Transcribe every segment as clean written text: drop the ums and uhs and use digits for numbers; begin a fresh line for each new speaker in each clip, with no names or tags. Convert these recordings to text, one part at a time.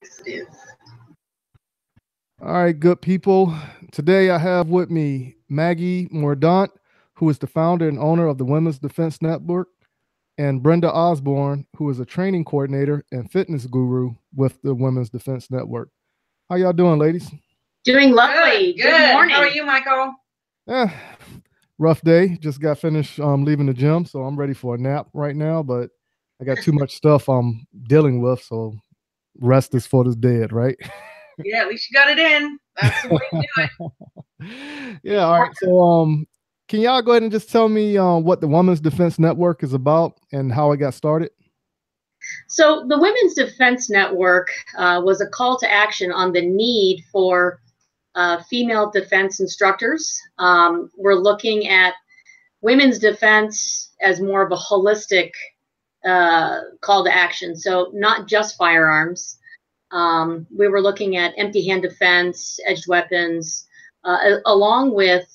Yes, it is.
All right, good people. Today I have with me Maggie Mordaunt, who is the founder and owner of the Women's Defense Network, and Brenda Osborne, who is a training coordinator and fitness guru with the Women's Defense Network. How y'all doing, ladies?
Doing lovely.
Good
morning.
How are you, Michael?
Rough day. Just got finished leaving the gym, so I'm ready for a nap right now, but I got too much stuff I'm dealing with, so rest is for the dead, right?
Yeah, at least you got it in. That's the way to do
it. Yeah, all right. So can y'all go ahead and just tell me what the Women's Defense Network is about and how it got started?
So the Women's Defense Network was a call to action on the need for female defense instructors. We're looking at women's defense as more of a holistic call to action. So not just firearms. We were looking at empty hand defense, edged weapons, along with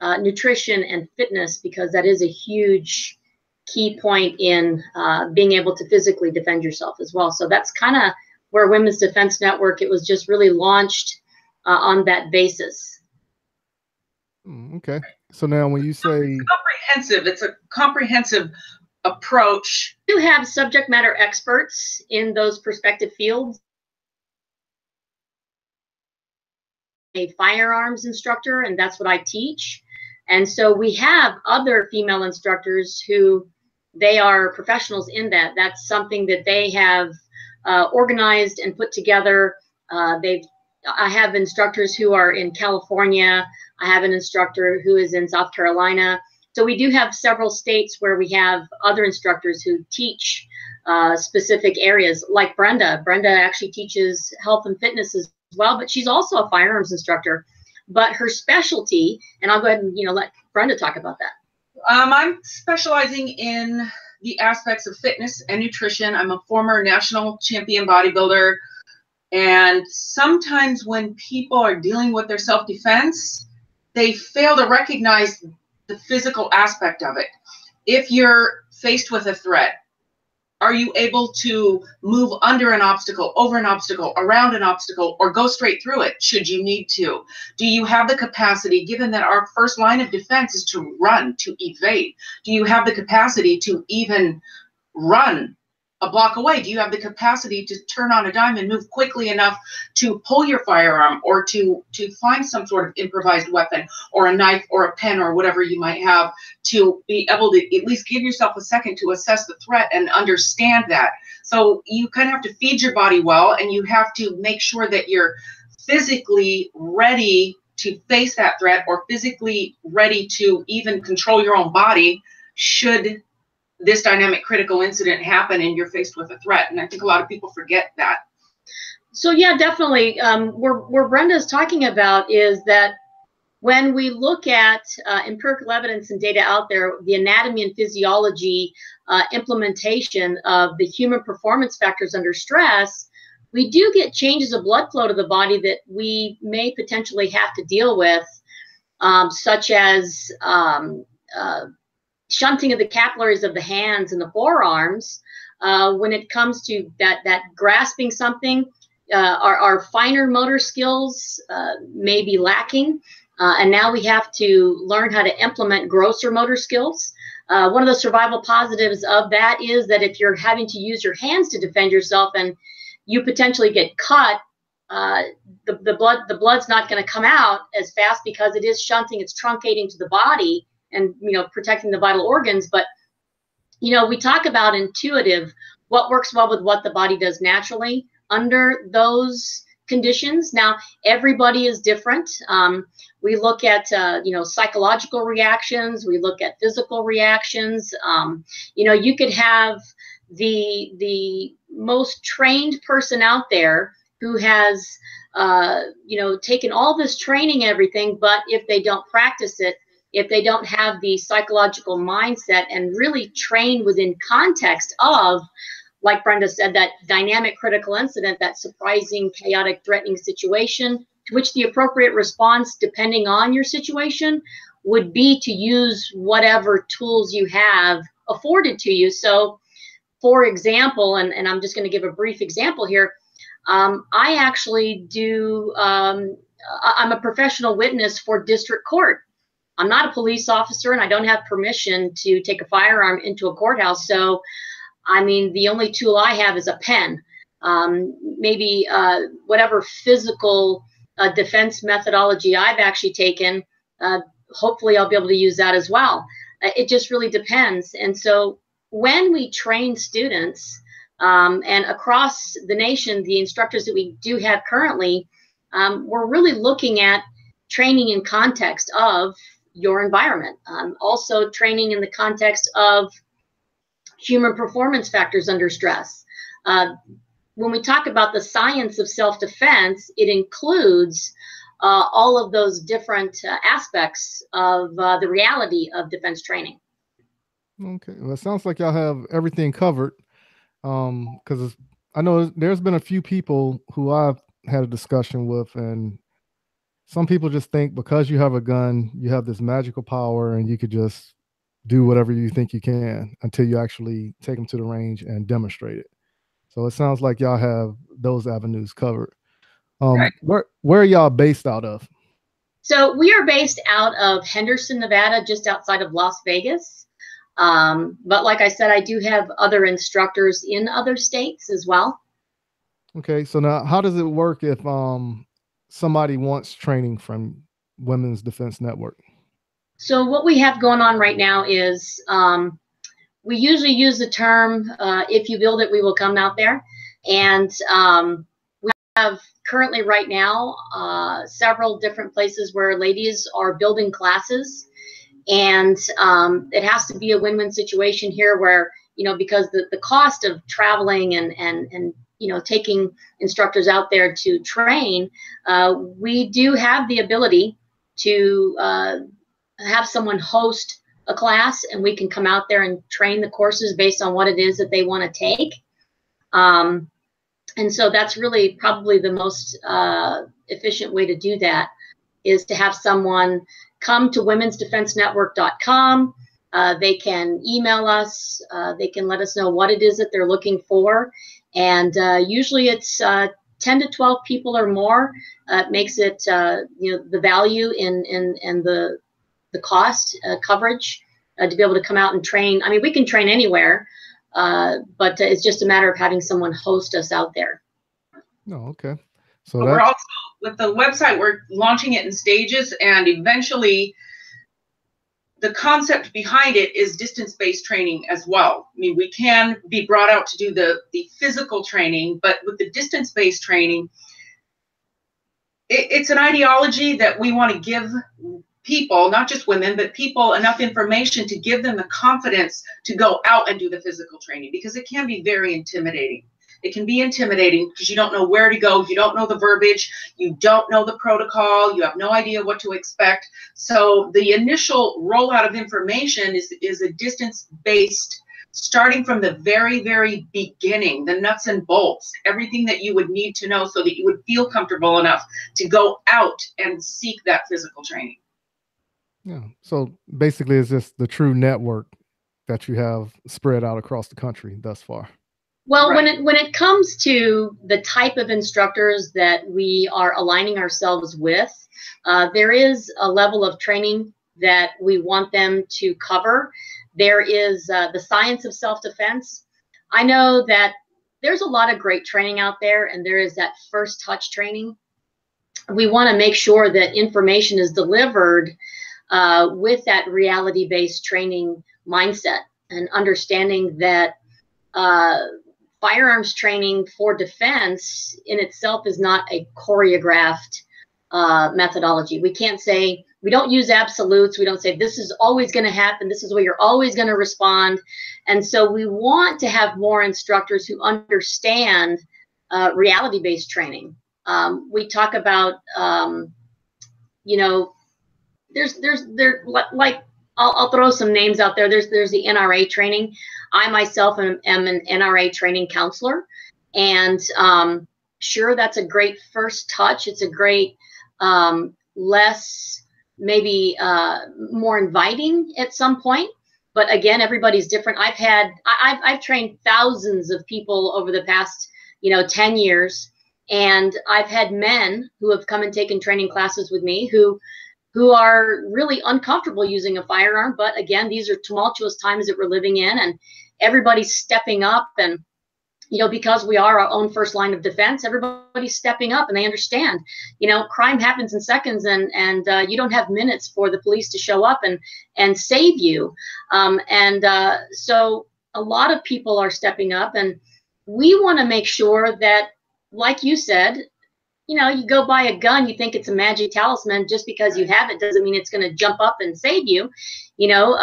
nutrition and fitness, because that is a huge key point in being able to physically defend yourself as well. So that's kind of where Women's Defense Network, it was just really launched on that basis.
Okay. So now when you say
comprehensive, it's a comprehensive approach.
You have subject matter experts in those respective fields. A firearms instructor, and that's what I teach. And so we have other female instructors who they are professionals in that. That's something that they have organized and put together. I have instructors who are in California. I have an instructor who is in South Carolina. So we do have several states where we have other instructors who teach specific areas, like Brenda. Brenda actually teaches health and fitness as well, but she's also a firearms instructor. But her specialty, and I'll go ahead and let Brenda talk about that.
I'm specializing in the aspects of fitness and nutrition. I'm a former national champion bodybuilder. And sometimes when people are dealing with their self-defense, they fail to recognize the physical aspect of it. If you're faced with a threat, are you able to move under an obstacle, over an obstacle, around an obstacle, or go straight through it should you need to? Do you have the capacity, given that our first line of defense is to run, to evade? Do you have the capacity to even run a block away? Do you have the capacity to turn on a dime and move quickly enough to pull your firearm, or to find some sort of improvised weapon or a knife or a pen or whatever you might have, to be able to at least give yourself a second to assess the threat and understand that? So you kind of have to feed your body well, and you have to make sure that you're physically ready to face that threat, or physically ready to even control your own body should this dynamic critical incident happen and you're faced with a threat. And I think a lot of people forget that.
So yeah, definitely. Where Brenda's talking about is that when we look at empirical evidence and data out there, the anatomy and physiology implementation of the human performance factors under stress, we do get changes of blood flow to the body that we may potentially have to deal with, such as shunting of the capillaries of the hands and the forearms. When it comes to that grasping something, our finer motor skills may be lacking, and now we have to learn how to implement grosser motor skills. One of the survival positives of that is that if you're having to use your hands to defend yourself and you potentially get cut, the blood's not going to come out as fast because it is shunting, it's truncating to the body and protecting the vital organs. But we talk about intuitive, what works well with what the body does naturally under those conditions. Now everybody is different. We look at psychological reactions, we look at physical reactions. You could have the most trained person out there who has taken all this training, everything, but if they don't practice it, if they don't have the psychological mindset and really train within context of, like Brenda said, that dynamic critical incident, that surprising, chaotic, threatening situation, to which the appropriate response, depending on your situation, would be to use whatever tools you have afforded to you. So, for example, and I'm just going to give a brief example here, I actually do, I'm a professional witness for district court. I'm not a police officer, and I don't have permission to take a firearm into a courthouse. So, I mean, the only tool I have is a pen. Maybe whatever physical defense methodology I've actually taken, hopefully I'll be able to use that as well. It just really depends. And so when we train students, and across the nation, the instructors that we do have currently, we're really looking at training in context of your environment. Also training in the context of human performance factors under stress. When we talk about the science of self-defense, it includes all of those different aspects of the reality of defense training.
Okay, well, it sounds like y'all have everything covered. Because I know there's been a few people who I've had a discussion with, and some people just think because you have a gun, you have this magical power and you could just do whatever you think you can until you actually take them to the range and demonstrate it. So it sounds like y'all have those avenues covered.
Right.
Where are y'all based out of?
So we are based out of Henderson, Nevada, just outside of Las Vegas. But like I said, I do have other instructors in other states as well.
Okay, so now how does it work if somebody wants training from Women's Defense Network?
So what we have going on right now is we usually use the term, if you build it, we will come out there. And we have currently right now several different places where ladies are building classes. And it has to be a win-win situation here where, you know, because the cost of traveling and you know, taking instructors out there to train, we do have the ability to have someone host a class, and we can come out there and train the courses based on what it is that they want to take. And so that's really probably the most efficient way to do that, is to have someone come to womensdefensenetwork.com. They can email us. They can let us know what it is that they're looking for. And usually it's 10 to 12 people or more. It makes it, you know, the value in the cost coverage to be able to come out and train. I mean, we can train anywhere, but it's just a matter of having someone host us out there.
Oh, okay. So
we're also, with the website, we're launching it in stages, and eventually the concept behind it is distance-based training as well. I mean, we can be brought out to do the physical training, but with the distance-based training, it's an ideology that we want to give people, not just women, but people, enough information to give them the confidence to go out and do the physical training, because it can be very intimidating. It can be intimidating because you don't know where to go, you don't know the verbiage, you don't know the protocol, you have no idea what to expect. So the initial rollout of information is a distance-based, starting from the very, very beginning, the nuts and bolts, everything that you would need to know so that you would feel comfortable enough to go out and seek that physical training.
Yeah. So basically, it's just the true network that you have spread out across the country thus far.
Well, right. when it comes to the type of instructors that we are aligning ourselves with, there is a level of training that we want them to cover. There is the science of self-defense. I know that there's a lot of great training out there, and there is that first touch training. We want to make sure that information is delivered with that reality-based training mindset, and understanding that firearms training for defense in itself is not a choreographed methodology. We can't say, we don't use absolutes. We don't say this is always going to happen, this is where you're always going to respond. And so we want to have more instructors who understand reality-based training. We talk about, you know, there's like, I'll throw some names out there. There's the NRA training. I myself am an NRA training counselor, and sure, that's a great first touch. It's a great, less, maybe more inviting at some point. But again, everybody's different. I've trained thousands of people over the past, you know, 10 years, And I've had men who have come and taken training classes with me who are really uncomfortable using a firearm. But again, these are tumultuous times that we're living in, and everybody's stepping up. And, you know, because we are our own first line of defense, everybody's stepping up, and they understand, you know, crime happens in seconds, and you don't have minutes for the police to show up and save you. So a lot of people are stepping up, and we want to make sure that, like you said, you know, you go buy a gun, you think it's a magic talisman. Just because you have it doesn't mean it's going to jump up and save you. You know,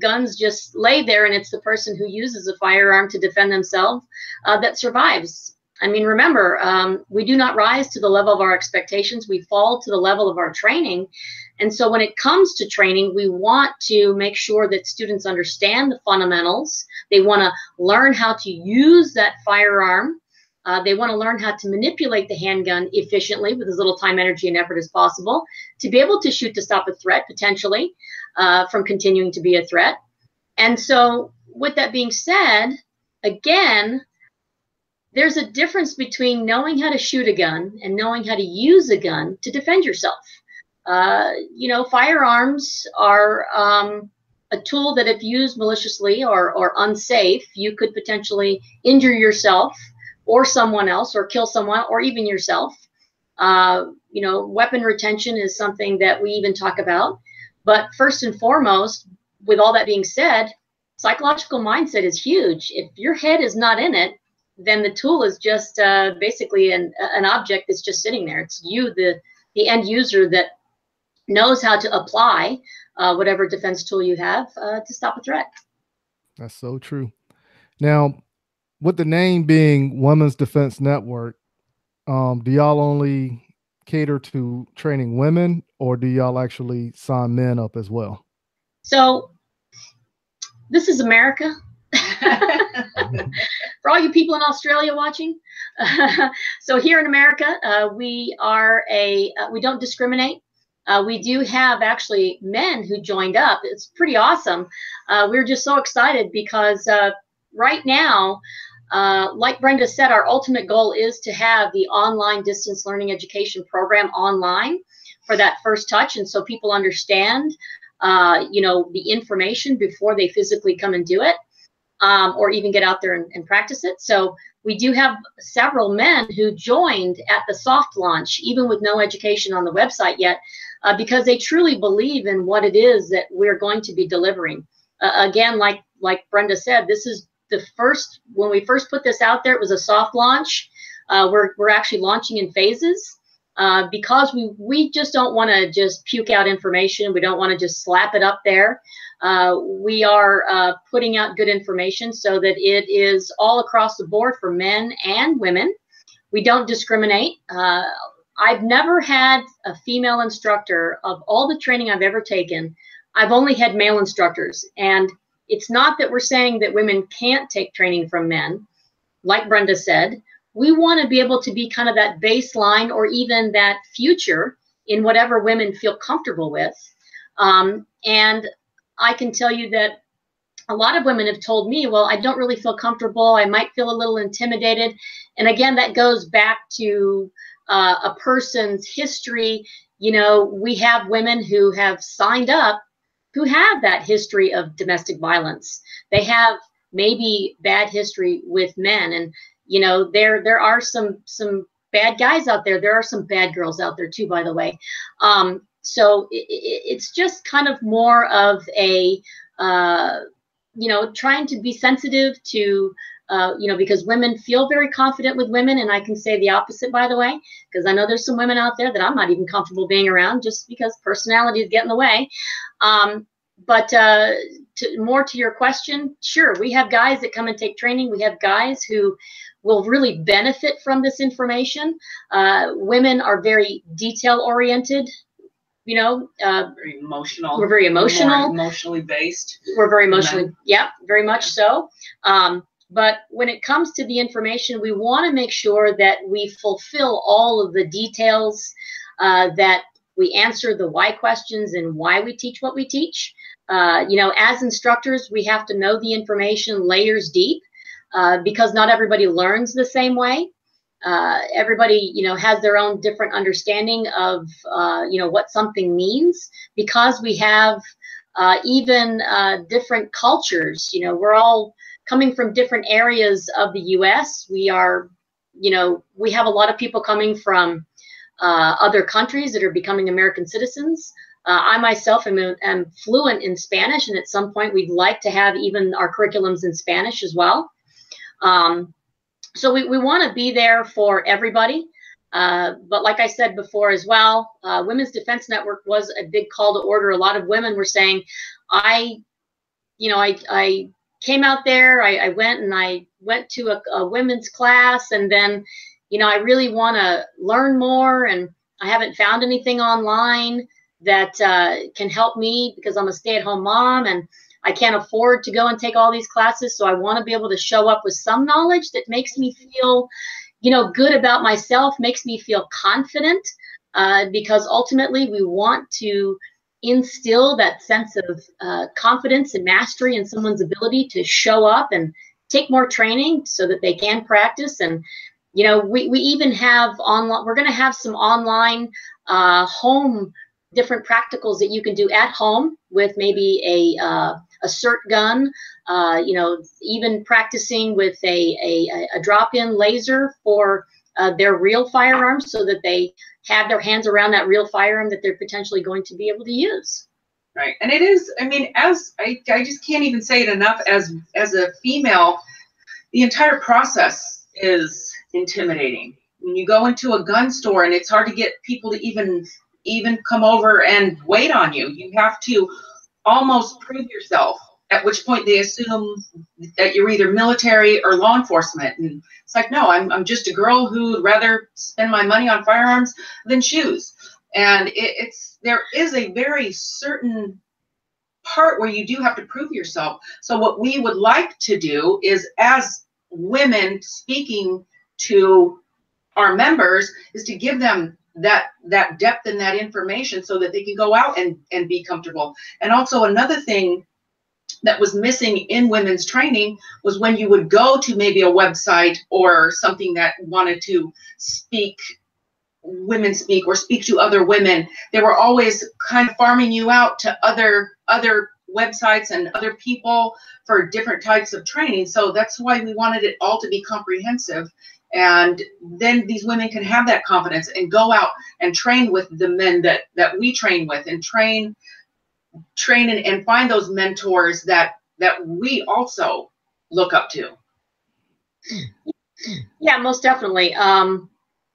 guns just lay there, and it's the person who uses a firearm to defend themselves that survives. I mean, remember, we do not rise to the level of our expectations. We fall to the level of our training. And so when it comes to training, we want to make sure that students understand the fundamentals. They want to learn how to use that firearm. They want to learn how to manipulate the handgun efficiently with as little time, energy, and effort as possible to be able to shoot to stop a threat, potentially, from continuing to be a threat. And so with that being said, again, there's a difference between knowing how to shoot a gun and knowing how to use a gun to defend yourself. You know, firearms are a tool that if used maliciously or unsafe, you could potentially injure yourself or someone else, or kill someone, or even yourself. You know, weapon retention is something that we even talk about. But first and foremost, with all that being said, psychological mindset is huge. If your head is not in it, then the tool is just basically an object that's just sitting there. It's you, the end user, that knows how to apply whatever defense tool you have to stop a threat. That's
so true. Now, with the name being Women's Defense Network, do y'all only cater to training women, or do y'all actually sign men up as well?
So this is America. For all you people in Australia watching, so here in America, we don't discriminate. We do have actually men who joined up. It's pretty awesome. We're just so excited because right now, like Brenda said, our ultimate goal is to have the online distance learning education program online for that first touch. And so people understand, you know, the information before they physically come and do it, or even get out there and practice it. So we do have several men who joined at the soft launch, even with no education on the website yet, because they truly believe in what it is that we're going to be delivering. Again, like Brenda said, this is the first, when we first put this out there, it was a soft launch. We're actually launching in phases because we just don't want to just puke out information. We don't want to just slap it up there. We are putting out good information so that it is all across the board for men and women. We don't discriminate. I've never had a female instructor. Of all the training I've ever taken, I've only had male instructors. And it's not that we're saying that women can't take training from men. Like Brenda said, we want to be able to be kind of that baseline or even that future in whatever women feel comfortable with. And I can tell you that a lot of women have told me, well, I don't really feel comfortable. I might feel a little intimidated. And again, that goes back to a person's history. You know, we have women who have signed up who have that history of domestic violence. They have maybe bad history with men. And, you know, there are some bad guys out there. There are some bad girls out there too, by the way. So it's just kind of more of a, you know, trying to be sensitive to, you know, because women feel very confident with women. And I can say the opposite, by the way, because I know there's some women out there that I'm not even comfortable being around just because personality is getting in the way. But more to your question, sure, we have guys that come and take training. We have guys who will really benefit from this information. Women are very detail oriented. You know,
very emotional.
We're very emotional.
More emotionally based.
We're very emotionally, yeah, very much so. But when it comes to the information, we want to make sure that we fulfill all of the details, that we answer the why questions and why we teach what we teach. You know, as instructors, we have to know the information layers deep because not everybody learns the same way. everybody, has their own different understanding of, what something means, because we have even different cultures. We're all coming from different areas of the U.S. We are, we have a lot of people coming from other countries that are becoming American citizens. I myself am fluent in Spanish, and at some point we'd like to have even our curriculums in Spanish as well. So we want to be there for everybody. But like I said before as well, Women's Defense Network was a big call to order. A lot of women were saying, I came out there, I went to a women's class, and then, I really want to learn more, and I haven't found anything online that can help me, because I'm a stay-at-home mom and I can't afford to go and take all these classes. So I want to be able to show up with some knowledge that makes me feel, good about myself, makes me feel confident, because ultimately we want to instill that sense of confidence and mastery in someone's ability to show up and take more training so that they can practice. And, we even have online, we're going to have some online home different practicals that you can do at home with maybe a cert gun, even practicing with a drop-in laser for their real firearms, so that they have their hands around that real firearm that they're potentially going to be able to use.
Right. And it is, as I just can't even say it enough, as a female, the entire process is intimidating. When you go into a gun store and it's hard to get people to even come over and wait on you. You have to almost prove yourself, at which point they assume that you're either military or law enforcement. And it's like, no, I'm just a girl who'd rather spend my money on firearms than shoes. And there is a very certain part where you do have to prove yourself. So what we would like to do is, as women speaking to our members, is to give them that depth and that information so that they can go out and be comfortable. And also another thing that was missing in women's training was when you would go to maybe a website or something that wanted to women speak or speak to other women, they were always kind of farming you out to other websites and other people for different types of training. So that's why we wanted it all to be comprehensive. And then these women can have that confidence and go out and train with the men that we train with, and train and find those mentors that we also look up to.
Yeah, most definitely.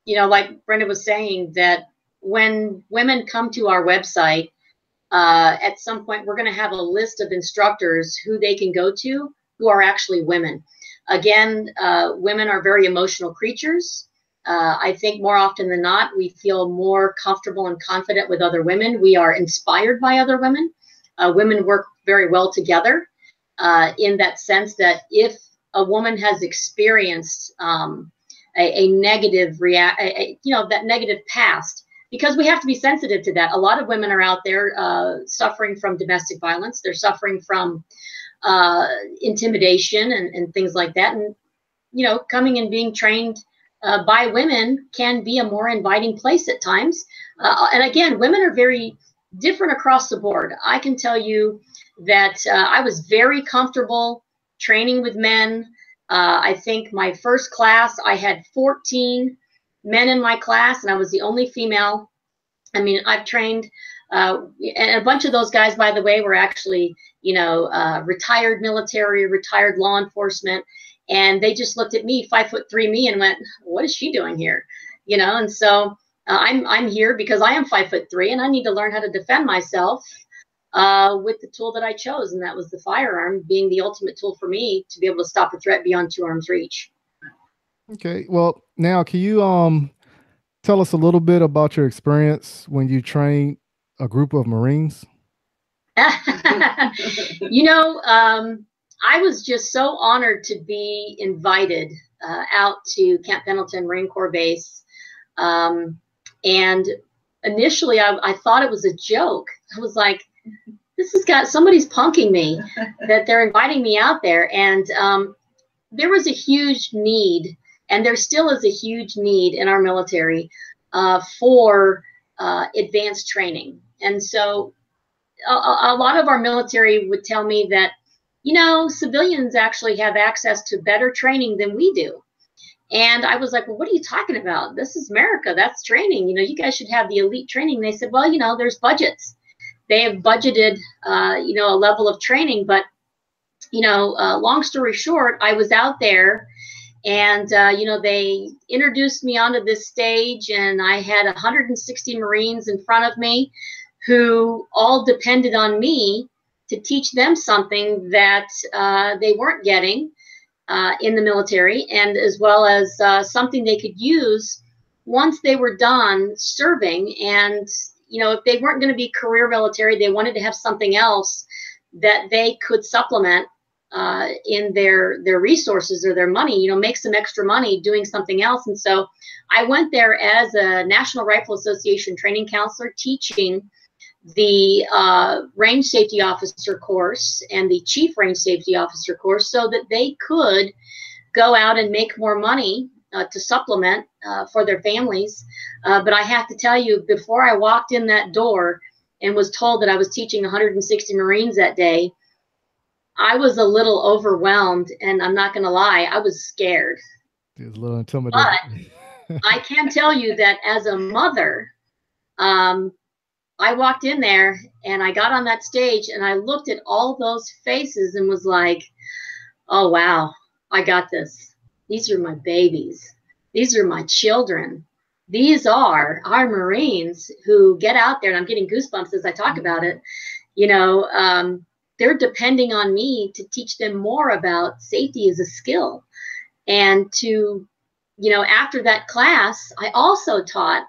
Like Brenda was saying, that when women come to our website, at some point we're going to have a list of instructors who they can go to who are actually women. Again, women are very emotional creatures. I think more often than not, we feel more comfortable and confident with other women. We are inspired by other women. Women work very well together, in that sense that if a woman has experienced a negative that negative past, because we have to be sensitive to that. A lot of women are out there suffering from domestic violence. They're suffering from intimidation and things like that. And, coming and being trained by women can be a more inviting place at times. And again, women are very different across the board. I can tell you that I was very comfortable training with men. I think my first class, I had 14 men in my class, and I was the only female. I've trained, and a bunch of those guys, by the way, were actually, retired military, retired law enforcement. And they just looked at me, 5'3" me, and went, "What is she doing here?" And so I'm here because I am 5'3", and I need to learn how to defend myself with the tool that I chose, and that was the firearm, being the ultimate tool for me to be able to stop a threat beyond 2 arms reach.
Okay, well, now can you tell us a little bit about your experience when you trained a group of Marines?
I was just so honored to be invited out to Camp Pendleton Marine Corps Base. And initially I thought it was a joke. I was like, somebody's punking me, that they're inviting me out there. And there was a huge need And there still is a huge need in our military for advanced training. And so a lot of our military would tell me that, civilians actually have access to better training than we do. And I was like, well, what are you talking about? This is America. That's training. You guys should have the elite training. They said, well, there's budgets. They have budgeted, a level of training. But, long story short, I was out there and, they introduced me onto this stage, and I had 160 Marines in front of me who all depended on me to teach them something that they weren't getting in the military, and as well as something they could use once they were done serving. And if they weren't going to be career military, they wanted to have something else that they could supplement in their resources or their money, make some extra money doing something else. And so I went there as a National Rifle Association training counselor, teaching the range safety officer course and the chief range safety officer course, so that they could go out and make more money to supplement for their families. But I have to tell you, before I walked in that door and was told that I was teaching 160 Marines that day, I was a little overwhelmed, and I'm not going to lie, I was scared.
It was a little intimidating.
But I can tell you that as a mother, I walked in there and I got on that stage and I looked at all those faces and was like, oh, wow, I got this. These are my babies. These are my children. These are our Marines who get out there, and I'm getting goosebumps as I talk about it. They're depending on me to teach them more about safety as a skill. And to, after that class, I also taught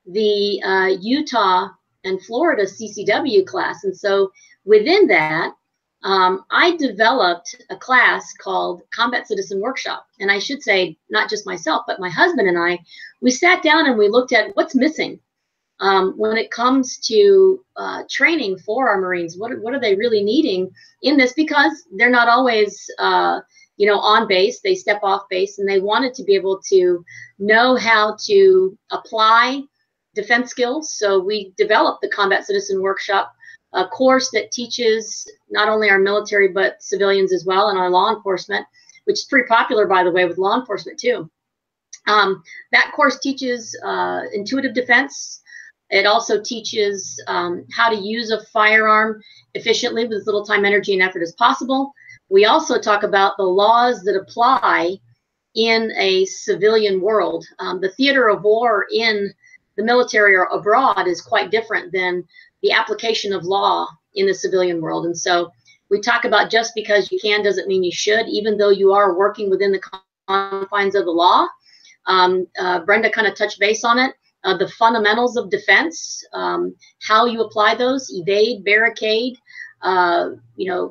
the Utah and Florida CCW class. And so within that, I developed a class called Combat Citizen Workshop. And I should say, not just myself, but my husband and I, we sat down and we looked at what's missing when it comes to training for our Marines. What are they really needing in this? Because they're not always, on base. They step off base, and they wanted to be able to know how to apply defense skills. So we developed the Combat Citizen Workshop, a course that teaches not only our military, but civilians as well, and our law enforcement, which is pretty popular, by the way, with law enforcement too. That course teaches intuitive defense. It also teaches how to use a firearm efficiently with as little time, energy, and effort as possible. We also talk about the laws that apply in a civilian world. The theater of war in the military or abroad is quite different than the application of law in the civilian world. And so we talk about just because you can doesn't mean you should, even though you are working within the confines of the law. Brenda kind of touched base on it. The fundamentals of defense, how you apply those, evade, barricade,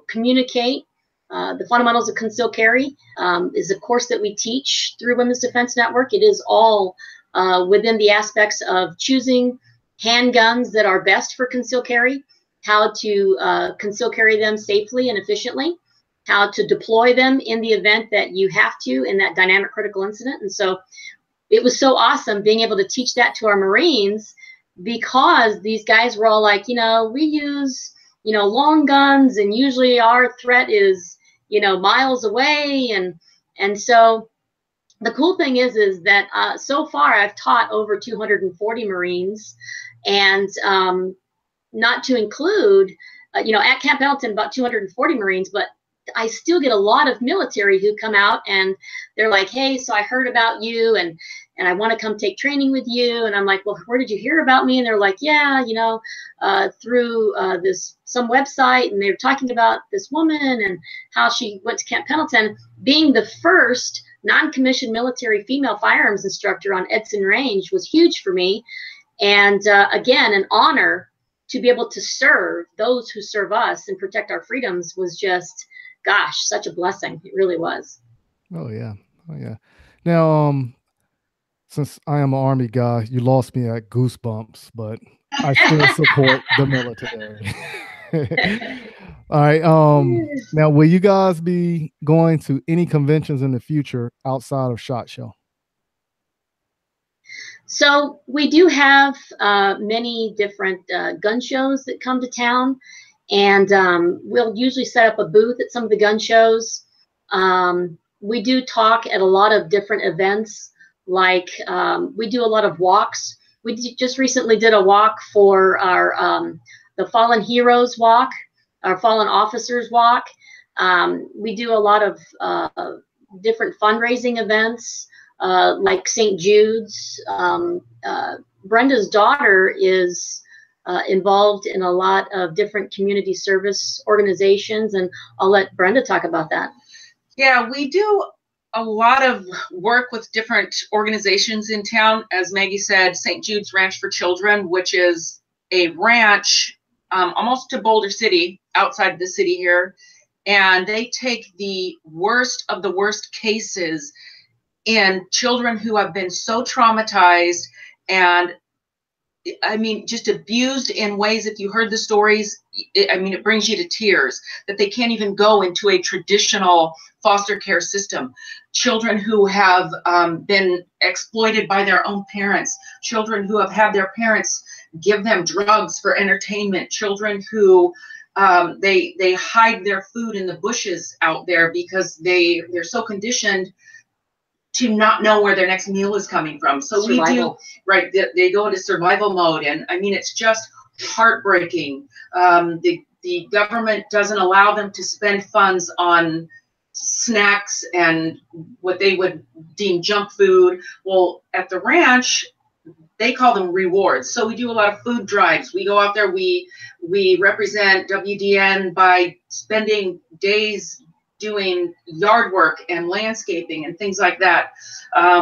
communicate. The fundamentals of concealed carry is a course that we teach through Women's Defense Network. It is all within the aspects of choosing handguns that are best for concealed carry, how to conceal carry them safely and efficiently, how to deploy them in the event that you have to in that dynamic critical incident. And so it was so awesome being able to teach that to our Marines, because these guys were all like, we use, long guns, and usually our threat is, miles away. And so the cool thing is that so far I've taught over 240 Marines, and not to include, at Camp Pendleton, about 240 Marines, but I still get a lot of military who come out and they're like, hey, so I heard about you and I want to come take training with you. And I'm like, well, where did you hear about me? And they're like, yeah, through some website, and they're talking about this woman and how she went to Camp Pendleton. Being the first non-commissioned military female firearms instructor on Edson Range was huge for me. And again, an honor to be able to serve those who serve us and protect our freedoms was just, gosh, such a blessing. It really was.
Oh yeah. Now, since I am an Army guy, you lost me at goosebumps, but I still support the military. All right. Now, will you guys be going to any conventions in the future outside of SHOT Show?
So we do have many different gun shows that come to town, and we'll usually set up a booth at some of the gun shows. We do talk at a lot of different events, like we do a lot of walks. We just recently did a walk for our the Fallen Heroes Walk, our Fallen Officers Walk. We do a lot of different fundraising events, like St. Jude's. Brenda's daughter is involved in a lot of different community service organizations, and I'll let Brenda talk about that.
Yeah, we do a lot of work with different organizations in town. As Maggie said, St. Jude's Ranch for Children, which is a ranch almost to Boulder City, outside the city here, and they take the worst of the worst cases in children who have been so traumatized and, I mean, just abused in ways, if you heard the stories, I mean, it brings you to tears, that they can't even go into a traditional foster care system. Children who have been exploited by their own parents, children who have had their parents give them drugs for entertainment, children who they hide their food in the bushes out there because they're so conditioned to not know where their next meal is coming from. So survival. We do, right, they go into survival mode, and I mean, it's just heartbreaking. The government doesn't allow them to spend funds on snacks and what they would deem junk food. Well, at the ranch, they call them rewards. So we do a lot of food drives. We go out there, we represent WDN by spending days doing yard work and landscaping and things like that.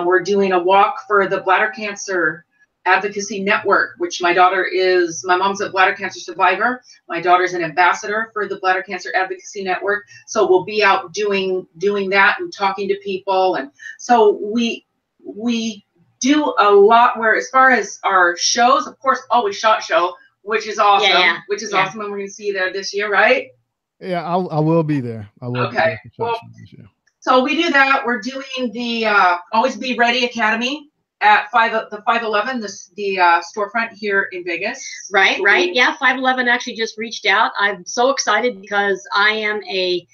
We're doing a walk for the Bladder Cancer Advocacy Network, which my mom's a bladder cancer survivor. My daughter's an ambassador for the Bladder Cancer Advocacy Network. So we'll be out doing that and talking to people. And so we do a lot where, as far as our shows, of course, always SHOT Show, which is awesome, awesome. And we're going to see you there this year, right?
Yeah, I will be there. I will.
Okay.
Be there
well, so we do that. We're doing the Always Be Ready Academy at the 511, the storefront here in Vegas.
Right. Yeah, 511 actually just reached out. I'm so excited because I am a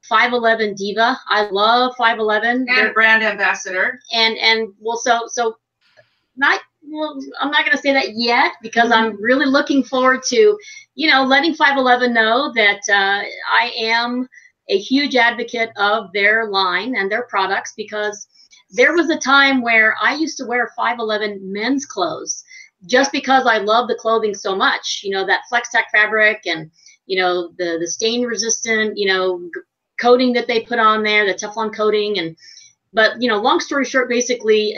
511 diva. I love 511.
And brand ambassador.
And well, so not. Well, I'm not going to say that yet because I'm really looking forward to, letting 511 know that I am a huge advocate of their line and their products, because there was a time where I used to wear 511 men's clothes just because I love the clothing so much. That FlexTech fabric and, the stain resistant, coating that they put on there, the Teflon coating. But long story short, basically,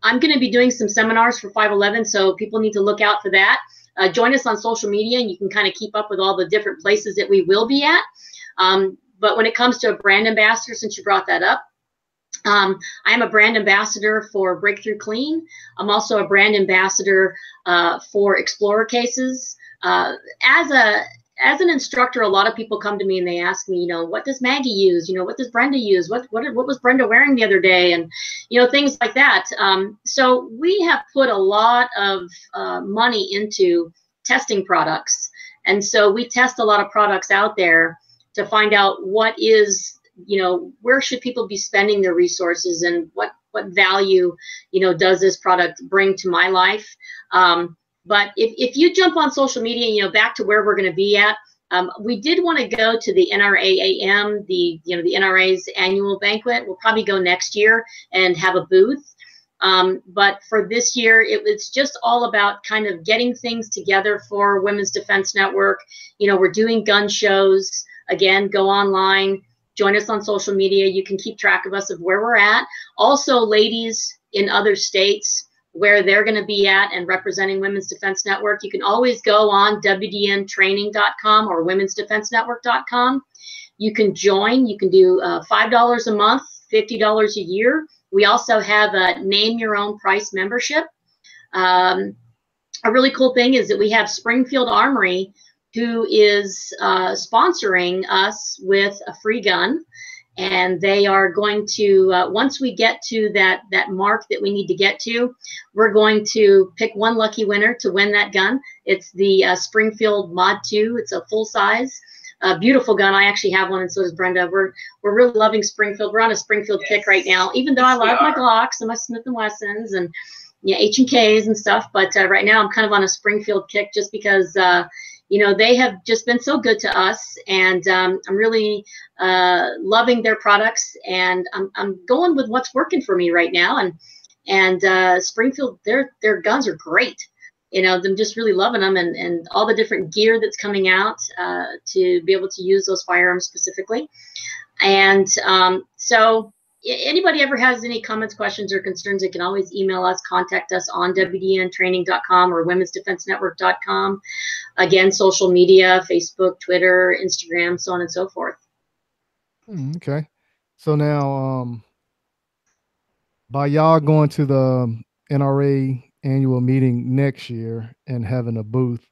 I'm going to be doing some seminars for 511, so people need to look out for that. Join us on social media, and you can kind of keep up with all the different places that we will be at. But when it comes to a brand ambassador, since you brought that up, I am a brand ambassador for Breakthrough Clean. I'm also a brand ambassador for Explorer Cases. As an instructor, a lot of people come to me and they ask me, what does Maggie use? What does Brenda use? What was Brenda wearing the other day? And, things like that. So we have put a lot of money into testing products. And so we test a lot of products out there to find out what is, where should people be spending their resources, and what value, does this product bring to my life? But if you jump on social media, back to where we're going to be at, we did want to go to the NRAAM, the NRA's annual banquet. We'll probably go next year and have a booth. But for this year, it was just all about kind of getting things together for Women's Defense Network. We're doing gun shows. Again, go online, join us on social media. You can keep track of us, of where we're at. Also, ladies in other states, where they're going to be at and representing Women's Defense Network, you can always go on WDNtraining.com or womensdefensenetwork.com. You can join. You can do $5 a month, $50 a year. We also have a name your own price membership. A really cool thing is that we have Springfield Armory, who is sponsoring us with a free gun. and they are going to, once we get to that mark that we need to get to, we're going to pick one lucky winner to win that gun. It's the Springfield Mod 2. It's a full size, beautiful gun. I actually have one, and so does Brenda. We're really loving Springfield. We're on a Springfield kick right now, even though I love my Glocks and my Smith & Wessons and H&Ks and stuff. But right now I'm kind of on a Springfield kick just because they have just been so good to us, and I'm really loving their products, and I'm going with what's working for me right now. And Springfield, their guns are great. I'm just really loving them, and all the different gear that's coming out to be able to use those firearms specifically. And so anybody ever has any comments, questions, or concerns, they can always email us, contact us on WDNtraining.com or Women'sDefenseNetwork.com. Again, social media, Facebook, Twitter, Instagram, so on and so forth.
Okay. So now, by y'all going to the NRA annual meeting next year and having a booth,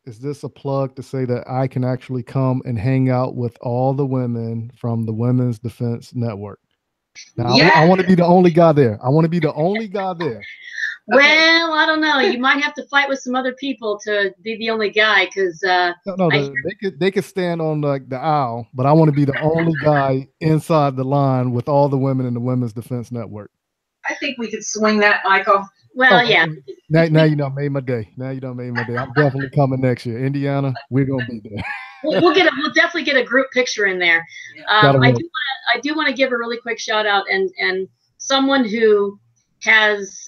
is this a plug to say that I can actually come and hang out with all the women from the Women's Defense Network? Now, yeah. I want to be the only guy there. I want to be the only guy there.
Well, I don't know. You might have to fight with some other people to be the only guy, because
they could stand on the aisle, but I want to be the only guy inside the line with all the women in the Women's Defense Network.
I think we could swing that, Michael.
Well, yeah.
Now you done made my day. Now you done made my day. I'm definitely coming next year. Indiana, we're gonna be there.
We'll definitely get a group picture in there. I do want to give a really quick shout out and someone who has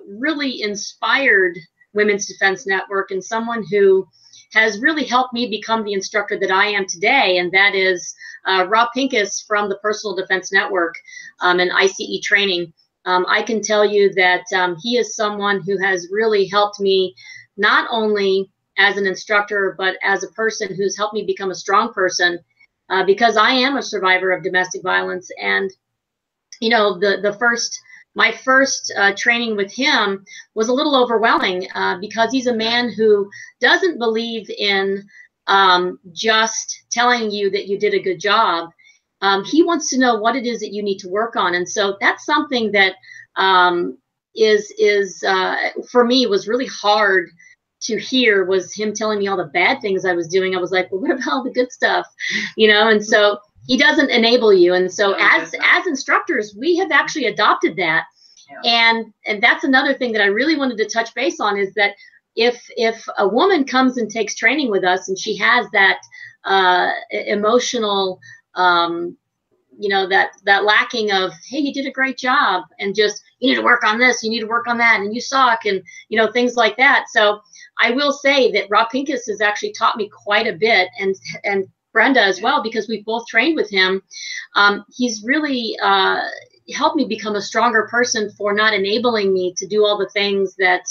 really inspired Women's Defense Network, and someone who has really helped me become the instructor that I am today, and that is Rob Pincus from the Personal Defense Network and ICE training. I can tell you that he is someone who has really helped me, not only as an instructor, but as a person who's helped me become a strong person, because I am a survivor of domestic violence. And my first training with him was a little overwhelming because he's a man who doesn't believe in just telling you that you did a good job. He wants to know what it is that you need to work on. And so that's something that for me was really hard to hear, was him telling me all the bad things I was doing. I was like, well, what about all the good stuff? And so he doesn't enable you. And so as instructors, we have actually adopted that. Yeah. And that's another thing that I really wanted to touch base on, is that if a woman comes and takes training with us and she has that emotional that lacking of, hey, you did a great job, and just, you need to work on this, you need to work on that, and you suck, and things like that. So I will say that Rob Pincus has actually taught me quite a bit, and Brenda as well, because we've both trained with him. He's really helped me become a stronger person for not enabling me to do all the things that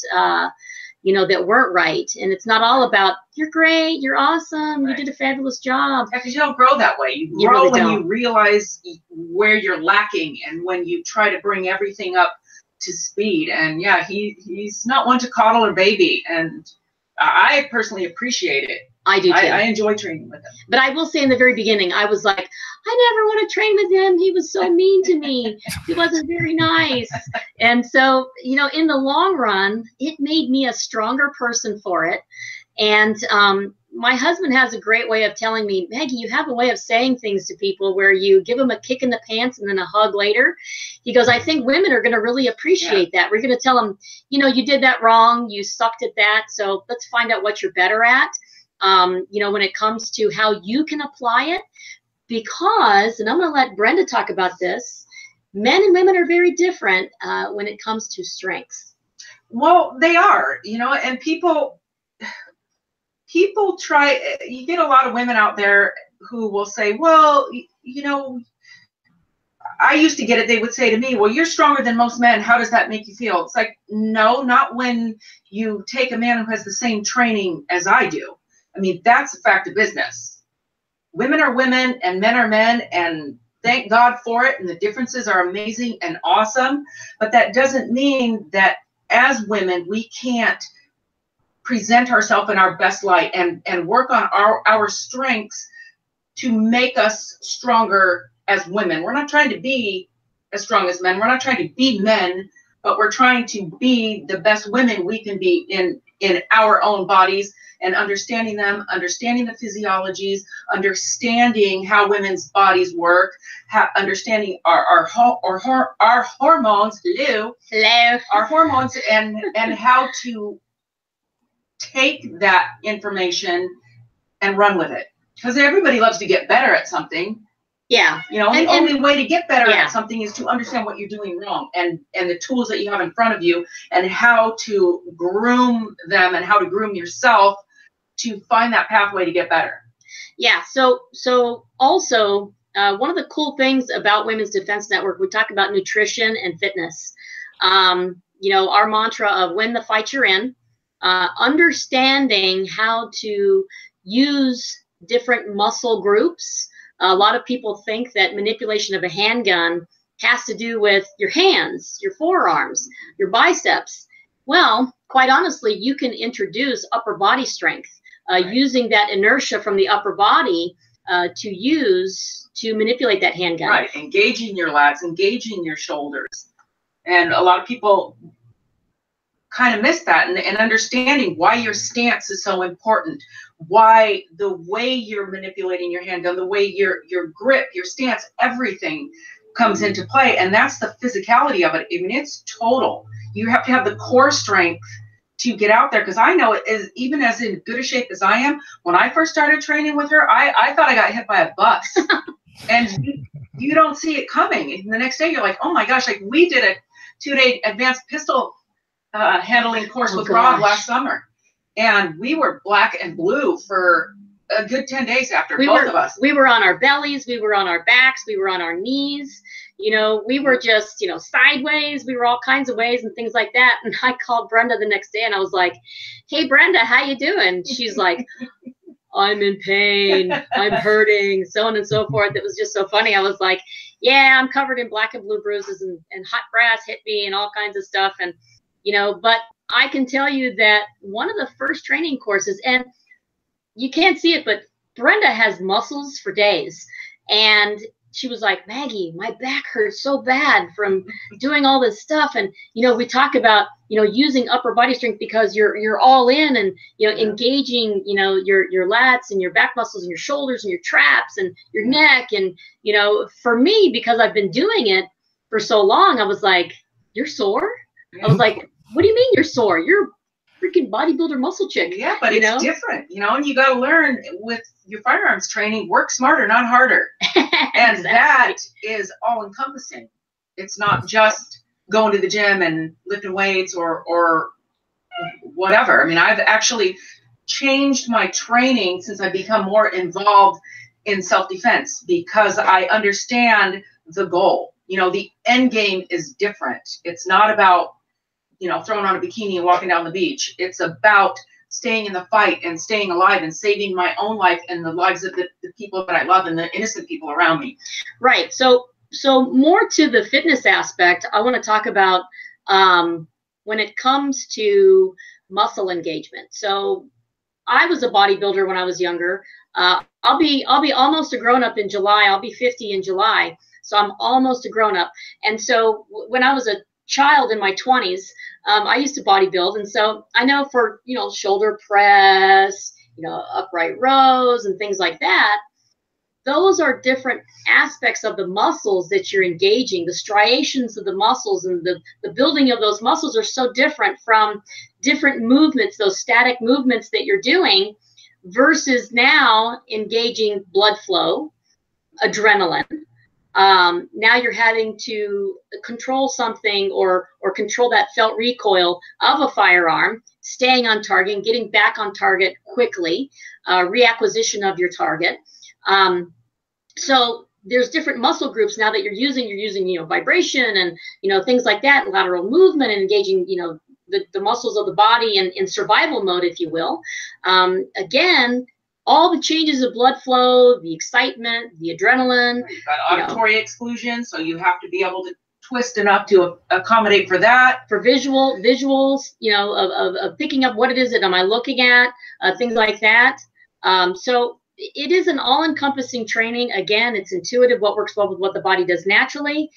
that weren't right. And it's not all about, you're great, you're awesome, right, you did a fabulous job.
Because you don't grow that way. You grow really when you realize where you're lacking, and when you try to bring everything up to speed. And yeah, he's not one to coddle a baby, and I personally appreciate it.
I do too.
I enjoy training with him.
But I will say, in the very beginning, I was like, I never want to train with him. He was so mean to me. He wasn't very nice. And so, in the long run, it made me a stronger person for it. And my husband has a great way of telling me, Maggie, you have a way of saying things to people where you give them a kick in the pants and then a hug later. He goes, I think women are going to really appreciate that. We're going to tell them, you did that wrong. You sucked at that. So let's find out what you're better at. When it comes to how you can apply it, because, and I'm going to let Brenda talk about this, men and women are very different when it comes to strengths.
Well, they are, and people try, you get a lot of women out there who will say, well, I used to get it. They would say to me, well, you're stronger than most men. How does that make you feel? It's like, no, not when you take a man who has the same training as I do. I mean, that's a fact of business. Women are women and men are men, and thank God for it. And the differences are amazing and awesome. But that doesn't mean that as women, we can't present ourselves in our best light and work on our strengths to make us stronger as women. We're not trying to be as strong as men. We're not trying to be men, but we're trying to be the best women we can be in our own bodies, and understanding them, understanding the physiologies, understanding how women's bodies work, understanding our hormones, our hormones, and how to take that information and run with it. Because everybody loves to get better at something.
Yeah.
You know, the only way to get better at something is to understand what you're doing wrong, and the tools that you have in front of you, and how to groom them and how to groom yourself to find that pathway to get better.
Yeah. So also, one of the cool things about Women's Defense Network, we talk about nutrition and fitness. You know, our mantra of win the fight you're in, understanding how to use different muscle groups. A lot of people think that manipulation of a handgun has to do with your hands, your forearms, your biceps. Well, quite honestly, you can introduce upper body strength using that inertia from the upper body to manipulate that handgun.
Right, engaging your lats, engaging your shoulders. And a lot of people kind of miss that, and understanding why your stance is so important, why the way you're manipulating your handgun, the way your grip, your stance, everything comes into play. And that's the physicality of it. I mean, it's total. You have to have the core strength to get out there, because I know it is, even as in good a shape as I am, when I first started training with her, I thought I got hit by a bus. And you don't see it coming. And the next day you're like, oh my gosh, like we did a 2-day advanced pistol handling course with Rob last summer, and we were black and blue for a good 10 days after, both of us.
We were on our bellies, we were on our backs, we were on our knees, you know, we were just, you know, sideways, we were all kinds of ways and things like that. And I called Brenda the next day and I was like, hey Brenda, how you doing? She's like, I'm in pain, I'm hurting, so on and so forth. It was just so funny. I was like, yeah, I'm covered in black and blue bruises, and hot brass hit me and all kinds of stuff. And you know, but I can tell you that one of the first training courses, and you can't see it, but Brenda has muscles for days. And she was like, Maggie, my back hurts so bad from doing all this stuff. And, you know, we talk about, you know, using upper body strength because you're all in, and, you know, engaging, you know, your lats and your back muscles and your shoulders and your traps and your neck. And, you know, for me, because I've been doing it for so long, I was like, you're sore? I was like, what do you mean you're sore? You're a freaking bodybuilder muscle chick.
Yeah, but it's different, you know, and you got to learn with your firearms training, work smarter, not harder. And exactly. That is all encompassing. It's not just going to the gym and lifting weights or whatever. I mean, I've actually changed my training since I've become more involved in self-defense, because I understand the goal. You know, the end game is different. It's not about, you know, throwing on a bikini and walking down the beach. It's about staying in the fight and staying alive and saving my own life and the lives of the people that I love and the innocent people around me.
Right. So more to the fitness aspect, I want to talk about when it comes to muscle engagement. So I was a bodybuilder when I was younger. I'll be almost a grown-up in July. I'll be 50 in July. So I'm almost a grown-up. And so when I was a child in my 20s, I used to bodybuild. And so I know for, you know, shoulder press, you know, upright rows and things like that, those are different aspects of the muscles that you're engaging. The striations of the muscles and the building of those muscles are so different from different movements, those static movements that you're doing, versus now engaging blood flow, adrenaline. Now you're having to control something or control that felt recoil of a firearm, staying on target and getting back on target quickly, reacquisition of your target. So there's different muscle groups now that you're using, you know, vibration and, you know, things like that, lateral movement, and engaging, you know, the muscles of the body in survival mode, if you will. Again, all the changes of blood flow, the excitement, the adrenaline.
You've got auditory exclusion, so you have to be able to twist enough to accommodate for that.
For visuals, you know, of picking up what it is that am I looking at, things like that. So it is an all-encompassing training. Again, it's intuitive, what works well with what the body does naturally.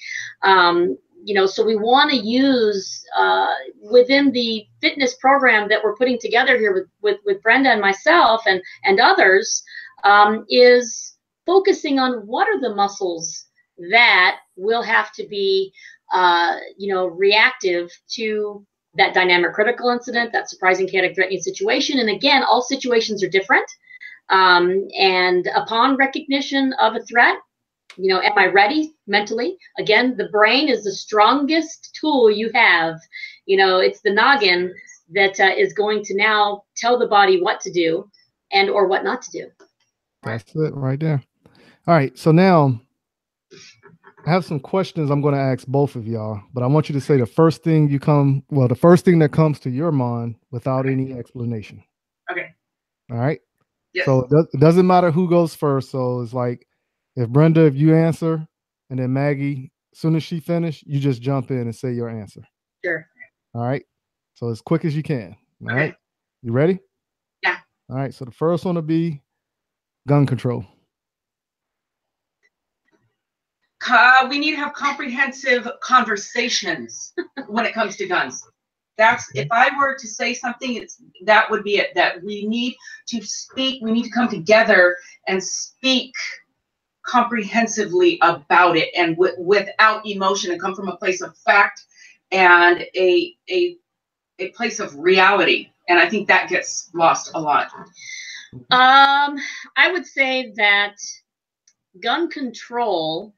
So we want to use within the fitness program that we're putting together here with Brenda and myself and others, is focusing on what are the muscles that will have to be reactive to that dynamic critical incident, that surprising chaotic threatening situation. And again, all situations are different. And upon recognition of a threat, am I ready mentally? Again, the brain is the strongest tool you have. It's the noggin that is going to now tell the body what to do and or what not to do.
That's it right there. All right. So now I have some questions I'm going to ask both of y'all, but I want you to say the first thing that comes to your mind without any explanation.
Okay.
All right.
Yes.
So it doesn't matter who goes first. So it's like, if you answer, and then Maggie, as soon as she finishes, you just jump in and say your answer.
Sure.
All right. So as quick as you can. All
Okay.
right. You ready?
Yeah.
All right. So the first one will be gun control.
We need to have comprehensive conversations when it comes to guns. That's, if I were to say something, that would be it. That we need to speak. We need to come together and speak comprehensively about it, and without emotion, and come from a place of fact and a place of reality. And I think that gets lost a lot.
I would say that gun control,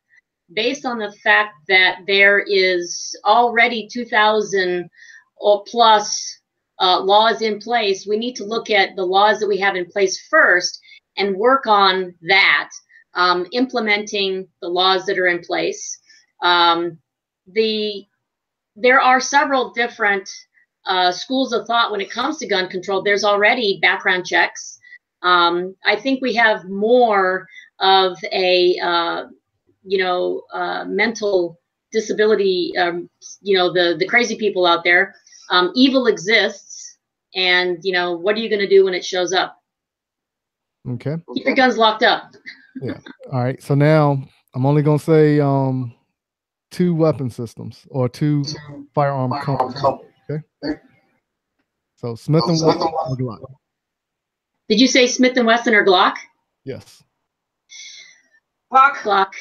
based on the fact that there is already 2,000 or plus laws in place, we need to look at the laws that we have in place first and work on that. Implementing the laws that are in place. There are several different schools of thought when it comes to gun control. There's already background checks. I think we have more of a mental disability. The crazy people out there. Evil exists, and what are you going to do when it shows up?
Okay.
Keep your guns locked up.
Yeah. All right. So now I'm only going to say 2 weapon systems or 2 firearm companies. Okay. So Smith & Wesson or Glock.
Did you say Smith & Wesson or Glock?
Yes.
Glock.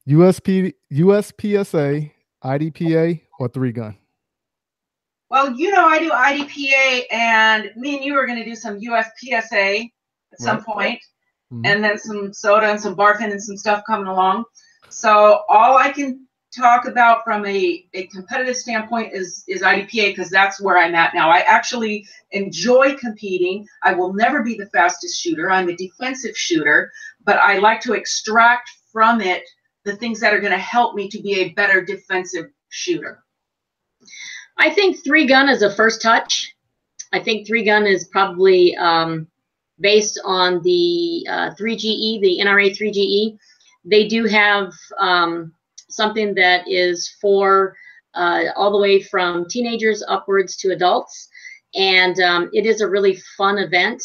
USPSA, IDPA, or 3-gun?
Well, I do IDPA, and me and you are going to do some USPSA at some point, and then some soda and some barfin and some stuff coming along. So all I can talk about from a competitive standpoint is IDPA, because that's where I'm at now. I actually enjoy competing. I will never be the fastest shooter. I'm a defensive shooter, but I like to extract from it the things that are going to help me to be a better defensive shooter.
I think 3-gun is a first touch. I think 3-gun is probably based on the 3GE, the NRA 3GE. They do have something that is for all the way from teenagers upwards to adults. And it is a really fun event.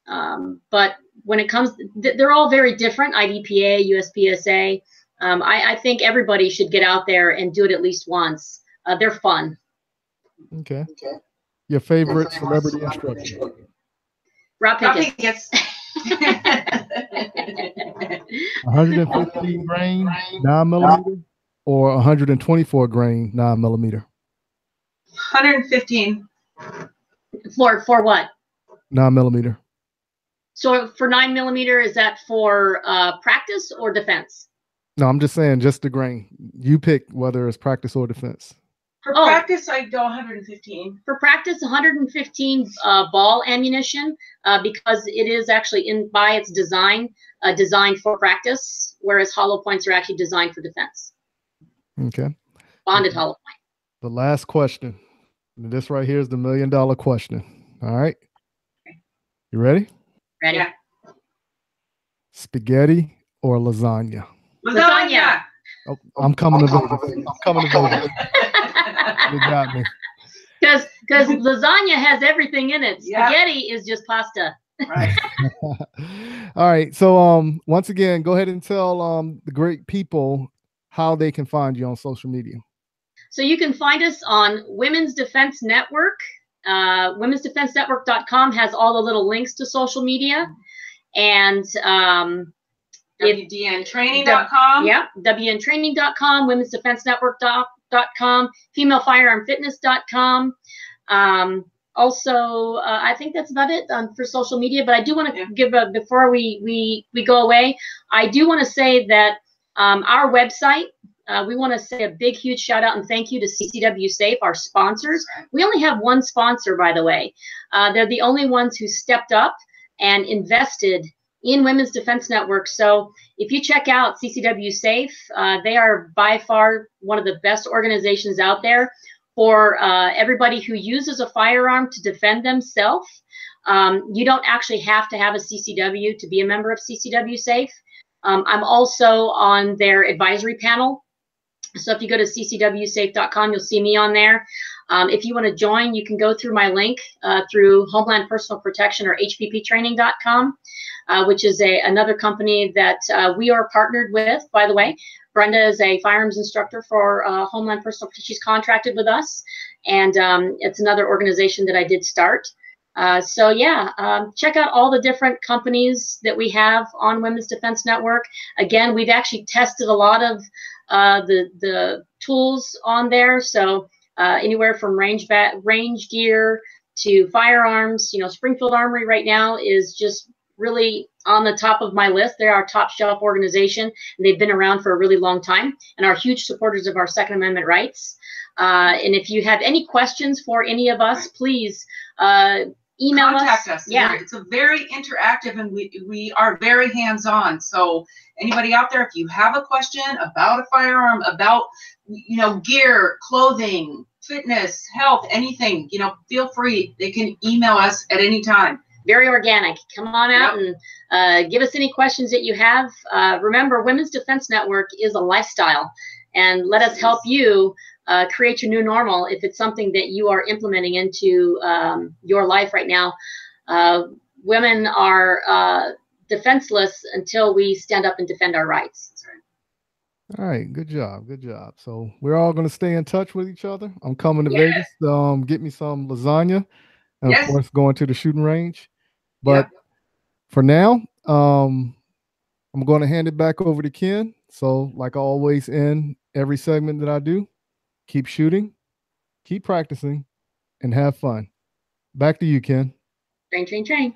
But when it comes, they're all very different, IDPA, USPSA. I think everybody should get out there and do it at least once. They're fun.
Okay. Your favorite celebrity instructor?
Rob Pickens.
115 grain 9mm or 124 grain 9mm?
115.
For what?
9mm.
So for 9mm, is that for practice or defense?
No, I'm just saying, just the grain. You pick whether it's practice or defense.
For practice, I go 115.
For practice, 115 ball ammunition, because it is actually by its design, designed for practice, whereas hollow points are actually designed for defense.
Okay.
Bonded hollow point.
The last question. This right here is the $1 million question. All right. You ready?
Ready.
Yeah.
Spaghetti or lasagna?
Lasagna.
Oh, I'm coming to Vegas. I'm coming to Vegas. You got me.
Because lasagna has everything in it. Spaghetti is just pasta.
Right.
All right. So once again, go ahead and tell the great people how they can find you on social media.
So you can find us on Women's Defense Network. Women'sDefenseNetwork.com has all the little links to social media. And
WDNtraining.com.
Yeah, WDNtraining.com, Women'sDefenseNetwork.com, FemaleFirearmFitness.com. Also, I think that's about it for social media. But I do want to give before we go away, I do want to say that our website. We want to say a big, huge shout out and thank you to CCW Safe, our sponsors. We only have one sponsor, by the way. They're the only ones who stepped up and invested in Women's Defense Network. So if you check out CCW Safe, they are by far one of the best organizations out there for everybody who uses a firearm to defend themselves. You don't actually have to have a CCW to be a member of CCW Safe. I'm also on their advisory panel. So if you go to ccwsafe.com, you'll see me on there. If you want to join, you can go through my link through Homeland Personal Protection or hpptraining.com, which is another company that we are partnered with, by the way. Brenda is a firearms instructor for Homeland Personal Protection. She's contracted with us, and it's another organization that I did start. So yeah, check out all the different companies that we have on Women's Defense Network. Again, we've actually tested a lot of the tools on there. So anywhere from range gear to firearms. You know, Springfield Armory right now is just really on the top of my list. They're our top shelf organization, and they've been around for a really long time and are huge supporters of our Second Amendment rights. And if you have any questions for any of us, please email
Contact us.
Yeah,
it's a very interactive, and we are very hands-on. So anybody out there, if you have a question about a firearm, about gear, clothing, fitness, health, anything, feel free. They can email us at any time.
Very organic. Come on out and give us any questions that you have. Remember, Women's Defense Network is a lifestyle, and let us help you create your new normal if it's something that you are implementing into your life right now. Women are defenseless until we stand up and defend our rights. That's right.
All right, good job, good job. So we're all going to stay in touch with each other. I'm coming to Vegas. Get me some lasagna, and of course going to the shooting range. But for now, I'm going to hand it back over to Ken. So like I always end every segment that I do, keep shooting, keep practicing, and have fun. Back to you, Ken.
Train, train, train.